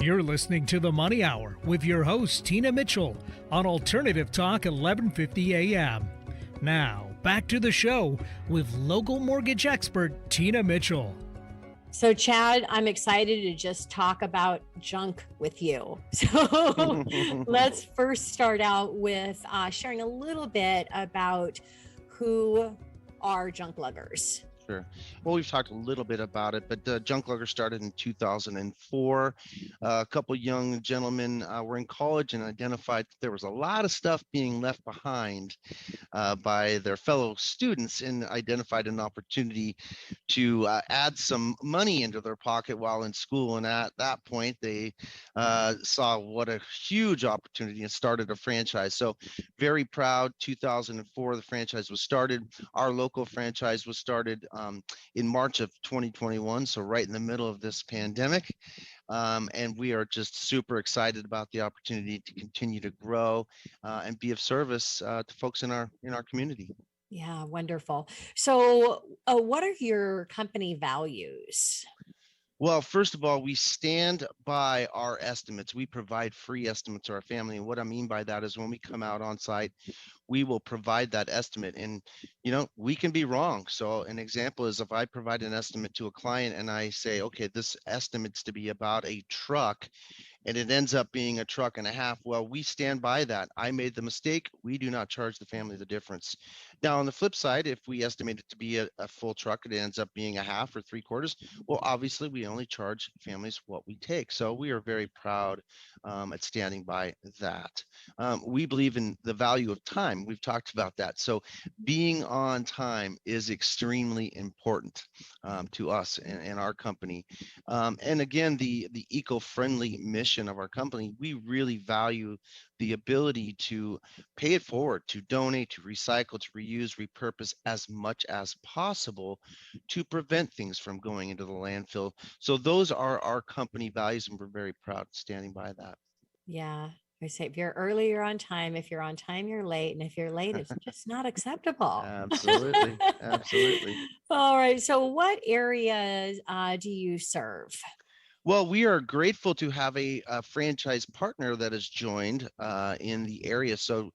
You're listening to The Money Hour with your host, Tina Mitchell, on Alternative Talk 1150 AM. Now, back to the show with local mortgage expert, Tina Mitchell. So, Chad, I'm excited to just talk about junk with you. So let's first start out with sharing a little bit about who are junk luggers. Sure. Well, we've talked a little bit about it, but Junklugger started in 2004. A couple young gentlemen were in college and identified that there was a lot of stuff being left behind by their fellow students, and identified an opportunity to add some money into their pocket while in school. And at that point, they saw what a huge opportunity and started a franchise. So very proud. 2004, the franchise was started. Our local franchise was started in March of 2021, so right in the middle of this pandemic. And we are just super excited about the opportunity to continue to grow and be of service to folks in our community. Yeah, wonderful. So what are your company values? Well, first of all, we stand by our estimates. We provide free estimates to our family. And what I mean by that is when we come out on site, we will provide that estimate. And, we can be wrong. So an example is if I provide an estimate to a client and I say, okay, this estimate's to be about a truck, and it ends up being a truck and a half. Well, we stand by that. I made the mistake. We do not charge the family the difference. Now, on the flip side, if we estimate it to be a full truck, it ends up being a half or three quarters. Well, obviously, we only charge families what we take. So we are very proud at standing by that. We believe in the value of time. We've talked about that. So being on time is extremely important to us and our company. And again, the eco-friendly mission of our company, we really value the ability to pay it forward, to donate, to recycle, to reuse, repurpose as much as possible to prevent things from going into the landfill. So those are our company values, and we're very proud of standing by that. Yeah. I say if you're early, you're on time. If you're on time, you're late. And if you're late, it's just not acceptable. Absolutely. Absolutely. All right. So what areas do you serve? Well, we are grateful to have a franchise partner that has joined in the area. So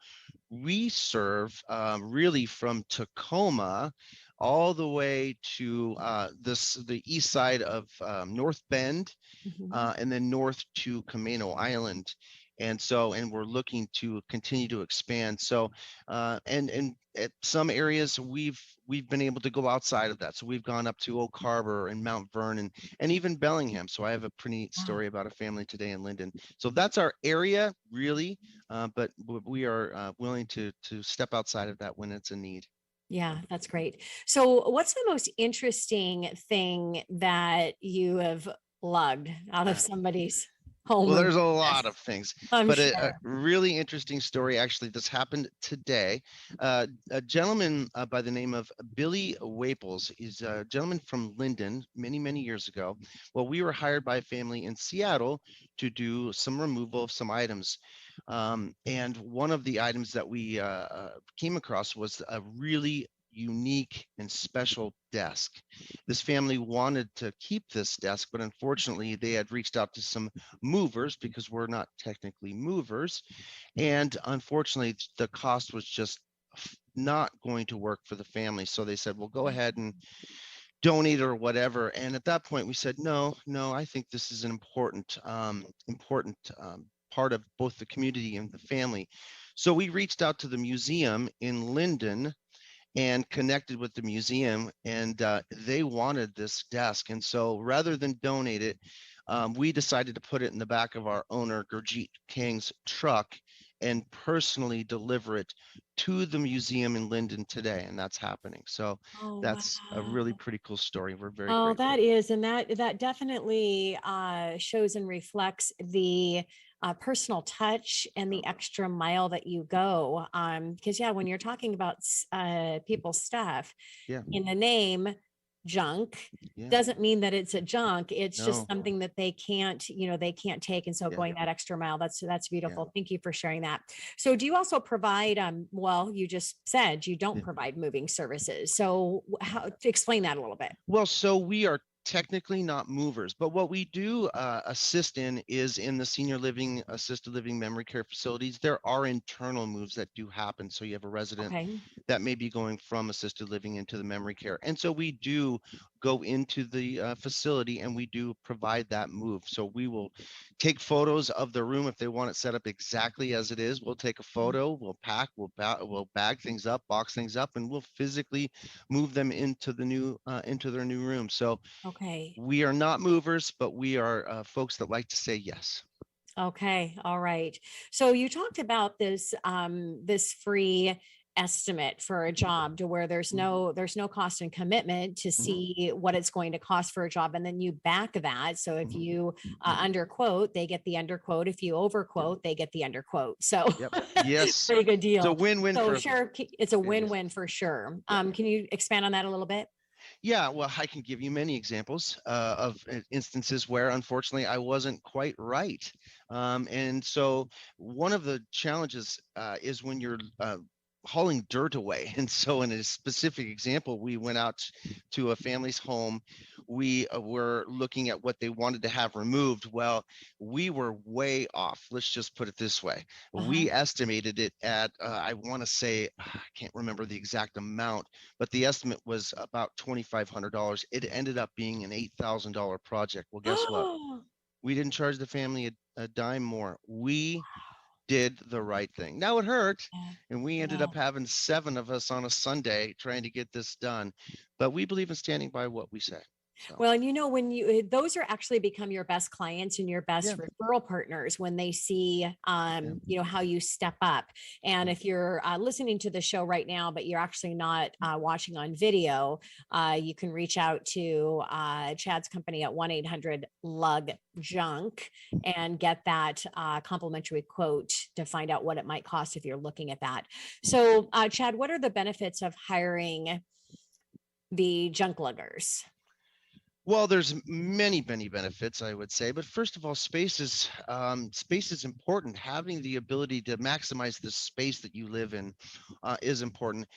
we serve really from Tacoma all the way to the east side of North Bend, and then north to Camano Island. And we're looking to continue to expand. So, and at some areas we've been able to go outside of that. So we've gone up to Oak Harbor and Mount Vernon and even Bellingham. So I have a pretty neat story about a family today in Linden. So that's our area really, but we are willing to step outside of that when it's a need. Yeah, that's great. So what's the most interesting thing that you have lugged out of somebody's home? Well, there's a lot of things, but sure. a really interesting story. Actually, this happened today. A gentleman by the name of Billy Waples is a gentleman from Linden many, many years ago. Well, we were hired by a family in Seattle to do some removal of some items. And one of the items that we came across was a really unique and special desk. This family wanted to keep this desk, but unfortunately they had reached out to some movers because we're not technically movers. And unfortunately the cost was just not going to work for the family. So they said, well, go ahead and donate or whatever. And at that point we said, no, I think this is an important part of both the community and the family. So we reached out to the museum in Linden and connected with the museum, and they wanted this desk. And so rather than donate it, we decided to put it in the back of our owner, Gurjeet Kang's truck, and personally deliver it to the museum in Linden today. And that's happening. So that's a really pretty cool story. We're very grateful. That is. And that definitely shows and reflects the personal touch and the extra mile that you go. Because when you're talking about people's stuff, in the name junk doesn't mean that it's a junk. It's just something that they can't take. And so going that extra mile, that's beautiful. Thank you for sharing that. So do you also provide, well, you just said you don't provide moving services. So how to explain that a little bit? Well, so we are technically not movers, but what we do assist in is in the senior living, assisted living, memory care facilities. There are internal moves that do happen. So you have a resident Okay. that may be going from assisted living into the memory care. And so we do go into the facility and we do provide that move. So we will take photos of the room if they want it set up exactly as it is. We'll take a photo, we'll pack, we'll bag things up, box things up, and we'll physically move them into the new into their new room. So Okay. we are not movers, but we are folks that like to say yes. Okay. All right. So you talked about this this free estimate for a job to where there's no cost and commitment to Mhm. see what it's going to cost for a job, and then you back that. So if you underquote, they get the underquote. If you overquote, they get the underquote. So Yep. Yes. pretty good It's a deal. win-win So for sure, it's a it is. win-win for sure. Yeah. Can you expand on that a little bit? Yeah, well, I can give you many examples of instances where unfortunately I wasn't quite right. And so one of the challenges is when you're hauling dirt away. And so in a specific example, we went out to a family's home. We were looking at what they wanted to have removed. Well, we were way off. Let's just put it this way. Uh-huh. We estimated it at, I want to say, I can't remember the exact amount, but the estimate was about $2,500. It ended up being an $8,000 project. Well, guess what? We didn't charge the family a dime more. We did the right thing. Now it hurt, Yeah. and we ended Yeah. up having 7 of us on a Sunday trying to get this done. But we believe in standing by what we say. So Well, and when those are actually become your best clients and your best yeah, referral partners when they see, yeah, how you step up. And yeah. if you're listening to the show right now, but you're actually not watching on video, you can reach out to Chad's company at 1-800-LUG-JUNK and get that complimentary quote to find out what it might cost if you're looking at that. So, Chad, what are the benefits of hiring the junk luggers? Well, there's many, many benefits, I would say. But first of all, space is important. Having the ability to maximize the space that you live in is important.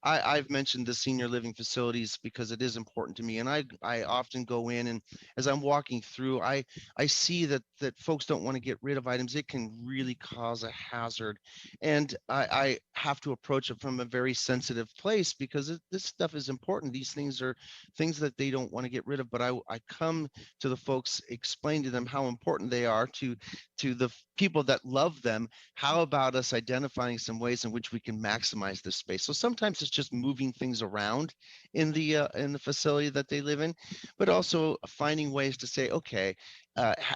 I've mentioned the senior living facilities because it is important to me, and I often go in, and as I'm walking through, I see that folks don't want to get rid of items. It can really cause a hazard, and I have to approach it from a very sensitive place because this stuff is important. These things are things that they don't want to get rid of, but I come to the folks, explain to them how important they are to the people that love them. How about us identifying some ways in which we can maximize this space? So sometimes it's just moving things around in the facility that they live in, but also finding ways to say, okay,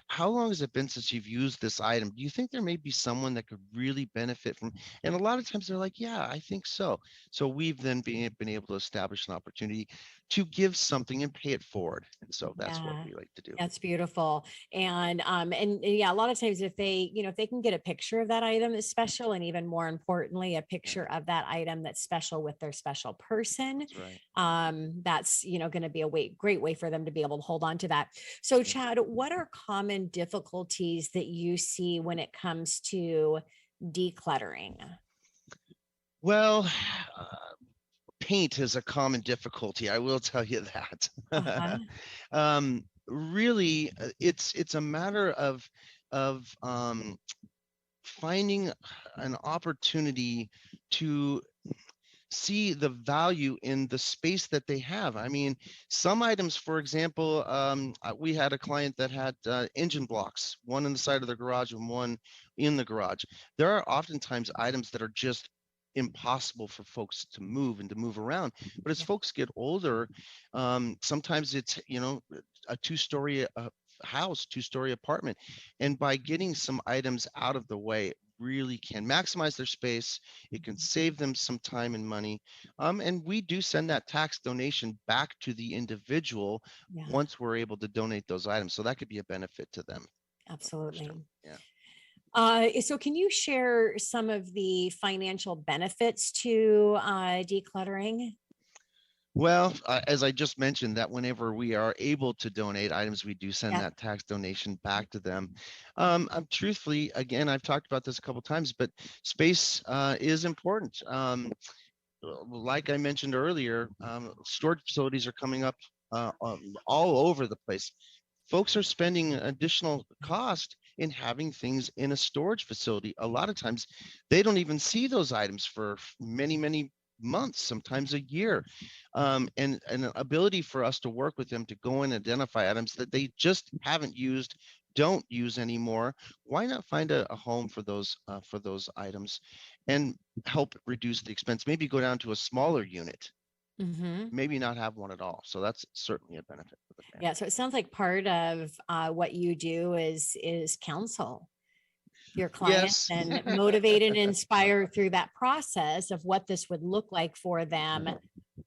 how long has it been since you've used this item? Do you think there may be someone that could really benefit from? And a lot of times they're like, yeah, I think so. So we've then been able to establish an opportunity to give something and pay it forward. And so that's what Yeah. we like to do. That's beautiful. And yeah, a lot of times if they, if they can get a picture of that item that's special, and even more importantly, a Yeah, picture of that item that's special with their special person, that's right. that's, going to be a great way for them to be able to hold on to that. So Yeah. Chad, what are common difficulties that you see when it comes to decluttering? Well, paint is a common difficulty. I will tell you Uh-huh. that. Really, it's a matter of finding an opportunity to see the value in the space that they have. I mean, some items, for example, we had a client that had engine blocks, one in the side of the garage and one in the garage. There are oftentimes items that are just impossible for folks to move and to move around. But as Yeah. folks get older, sometimes it's, a two-story house, two-story apartment. And by getting some items out of the way, really can maximize their space. It can save them some time and money. And we do send that tax donation back to the individual Yeah, once we're able to donate those items. So that could be a benefit to them. For absolutely. sure. Yeah. So can you share some of the financial benefits to decluttering? Well, as I just mentioned, that whenever we are able to donate items, we do send Yeah. that tax donation back to them. Truthfully, again, I've talked about this a couple times, but space is important. Like I mentioned earlier, storage facilities are coming up all over the place. Folks are spending additional cost in having things in a storage facility. A lot of times they don't even see those items for many, many months, sometimes a year. And an ability for us to work with them to go and identify items that they just haven't used, don't use anymore. Why not find a home for those items and help reduce the expense? Maybe go down to a smaller unit, Mm-hmm. maybe not have one at all. So that's certainly a benefit for the family. Yeah. So it sounds like part of what you do is counsel your clients Yes. and motivate and inspire through that process of what this would look like for them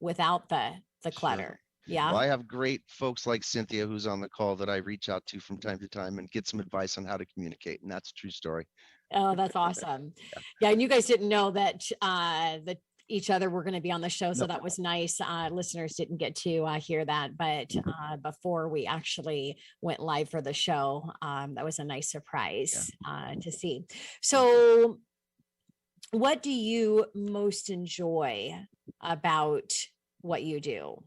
without the Sure. clutter. Well, Yeah. I have great folks like Cynthia, who's on the call, that I reach out to from time to time and get some advice on how to communicate. And that's a true story. Oh, that's awesome. Yeah. And you guys didn't know that that each other were going to be on the show. So No. that was nice. Listeners didn't get to hear that. But before we actually went live for the show, that was a nice surprise to see. So what do you most enjoy about what you do?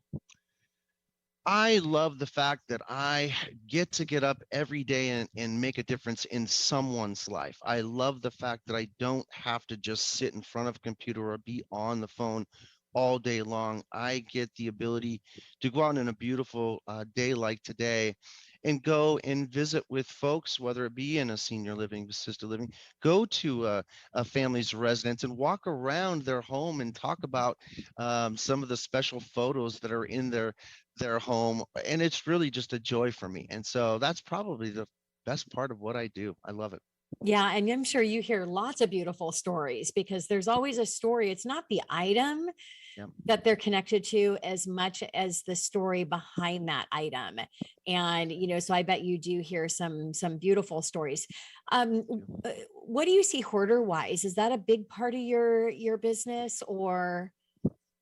I love the fact that I get up every day and make a difference in someone's life. I love the fact that I don't have to just sit in front of a computer or be on the phone all day long. I get the ability to go out in a beautiful day like today and go and visit with folks, whether it be in a senior living, assisted living, go to a family's residence and walk around their home and talk about some of the special photos that are in their home. And it's really just a joy for me. And so that's probably the best part of what I do. I love it. Yeah, and I'm sure you hear lots of beautiful stories because there's always a story. It's not the item Yep. that they're connected to as much as the story behind that item. And so I bet you do hear some beautiful stories. What do you see hoarder wise? Is that a big part of your business or?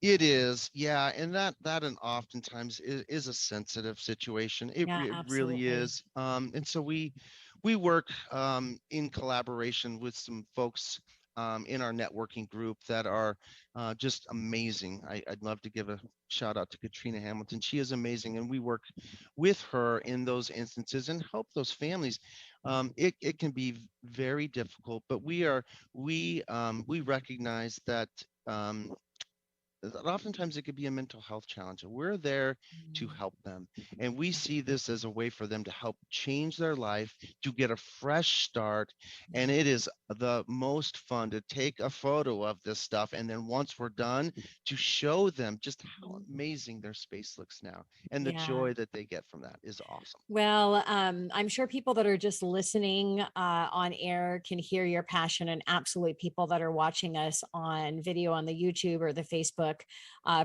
It is, yeah, and that and oftentimes is a sensitive situation. Yeah, It really absolutely. is. And so we work in collaboration with some folks in our networking group that are just amazing. I'd love to give a shout out to Katrina Hamilton. She is amazing, and we work with her in those instances and help those families. It can be very difficult, but we recognize that. That oftentimes it could be a mental health challenge. And we're there to help them. And we see this as a way for them to help change their life, to get a fresh start. And it is the most fun to take a photo of this stuff. And then once we're done, to show them just how amazing their space looks now. And the Yeah. joy that they get from that is awesome. Well, I'm sure people that are just listening on air can hear your passion, and absolutely people that are watching us on video on the YouTube or the Facebook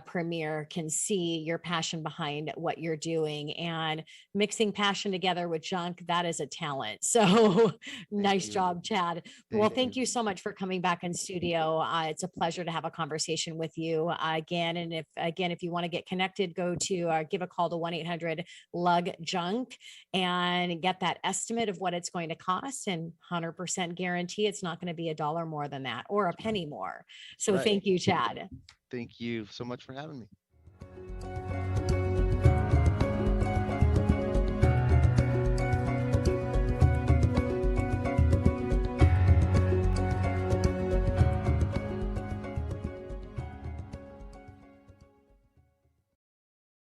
premiere can see your passion behind what you're doing. And mixing passion together with junk, that is a talent. So nice you. job, Chad. Well, thank you so much for coming back in studio. It's a pleasure to have a conversation with you again. And if you want to get connected, go to give a call to 1-800-LUG junk and get that estimate of what it's going to cost, and 100% guarantee it's not going to be $1 more than that or a penny more. So Right. thank you, Chad. Thank you so much for having me.